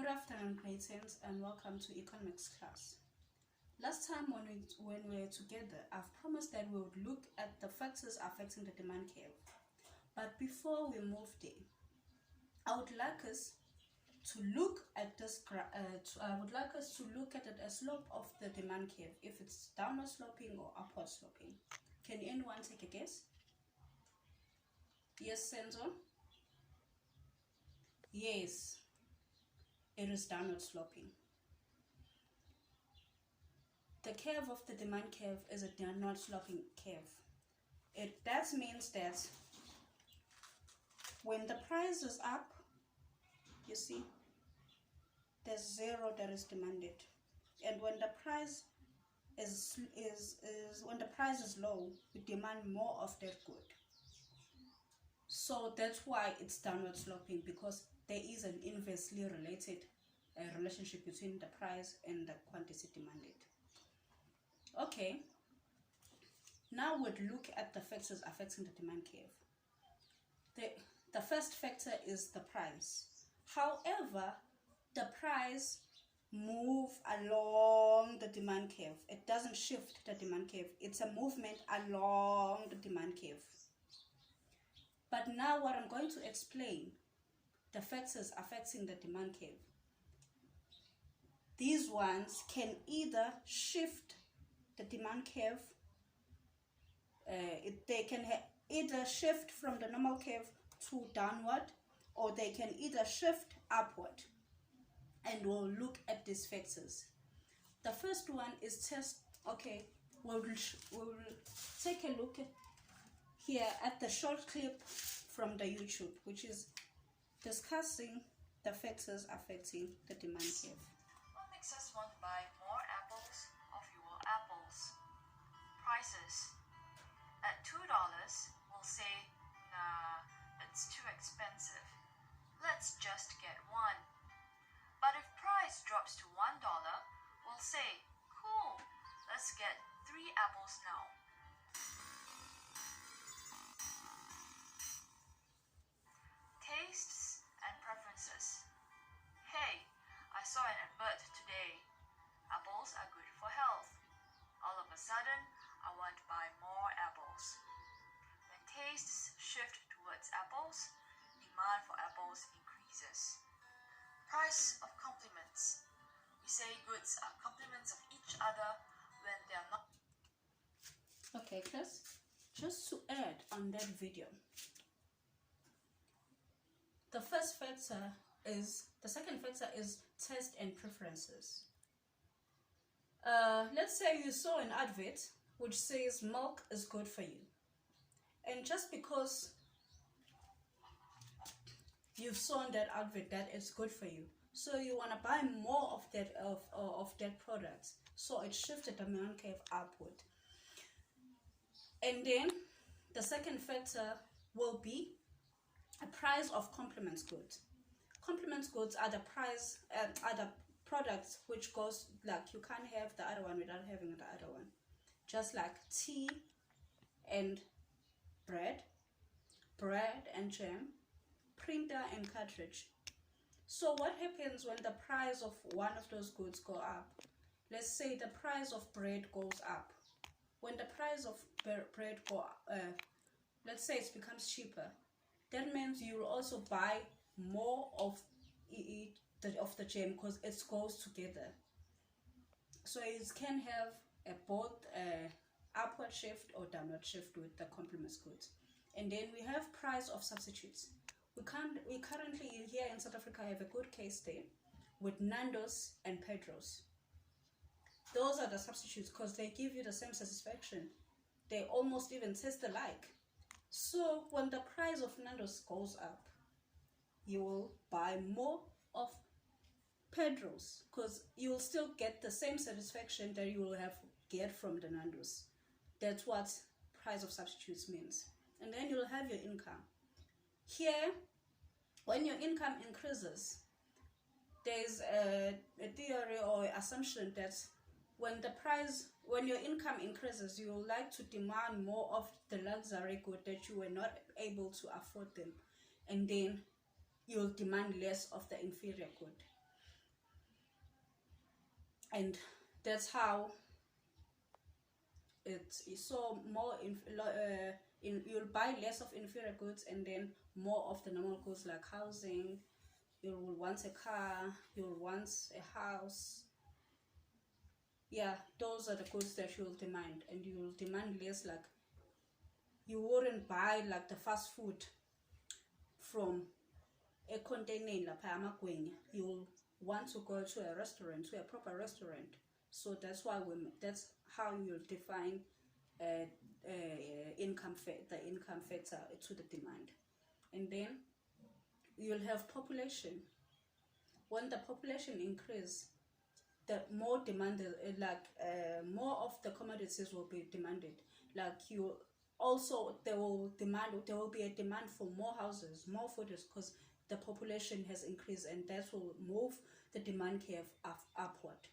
Good afternoon, grade 10s, and welcome to economics class. Last time when we were together, I've promised that we would look at the factors affecting the demand curve. But before we move there, I would like us to look at this. I would like us to look at the slope of the demand curve, if it's downward sloping or upward sloping. Can anyone take a guess? Yes, Senzo? Yes, it is downward sloping. The curve of the demand curve is a downward sloping curve. That means that when the price is up, you see, there's zero that is demanded, and when the price is low, we demand more of that good. So that's why it's downward sloping, because there is an inversely related relationship between the price and the quantity demanded. Okay, now we'll look at the factors affecting the demand curve. The first factor is the price. However, the price moves along the demand curve. It doesn't shift the demand curve. It's a movement along the demand curve. But now what I'm going to explain, the factors affecting the demand curve. These ones can either shift the demand curve, they can either shift from the normal curve to downward, or they can either shift upward. And we'll look at these factors. The first one is we'll take a look here at the short clip from the YouTube, which is discussing the factors affecting the demand curve. What makes us want to buy more apples or fewer apples? Prices. At $2, we'll say, nah, it's too expensive. Let's just get one. But if price drops to $1, we'll say, cool, let's get 3 apples now. Tastes and preferences. Hey, I saw an advert today. Apples are good for health. All of a sudden, I want to buy more apples. When tastes shift towards apples, demand for apples increases. Price of compliments. We say goods are complements of each other when they are not. Okay, class, just to add on that video, the second factor is taste and preferences. Let's say you saw an advert which says milk is good for you, and just because you've saw that advert that it's good for you, so you want to buy more of that product, so it shifted the demand curve upward. And then the second factor will be a price of complements goods. Complements goods are the price are the products which goes, like, you can't have the other one without having the other one, just like tea and bread and jam, printer and cartridge. So what happens when the price of one of those goods go up? Let's say the price of bread goes up. When the price of bread go up, let's say it becomes cheaper, that means you will also buy more of the jam, because it goes together. So it can have both upward shift or downward shift with the complements goods. And then we have price of substitutes. We currently here in South Africa have a good case there with Nando's and Pedro's. Those are the substitutes because they give you the same satisfaction. They almost even taste alike. So when the price of Nando's goes up, you will buy more of Pedro's, because you will still get the same satisfaction that you will get from the Nando's. That's what price of substitutes means. And then you will have your income. Here, when your income increases, there's a theory or assumption that when your income increases, you will like to demand more of the luxury good that you were not able to afford them, and then you'll demand less of the inferior good. and that's how it is. So more you'll buy less of inferior goods and then more of the normal goods like housing. You will want a car, you will want a house. Yeah, those are the goods that you'll demand, and you'll demand less. Like you wouldn't buy like the fast food from a container lapha amagwenya. You'll want to go to a restaurant, to a proper restaurant. So that's how you'll define uh, the income factor to the demand. And then you'll have population. When the population increase, the more demanded, more of the commodities will be demanded. Like you also, there will be a demand for more houses, more foods, because the population has increased, and that will move the demand curve upward.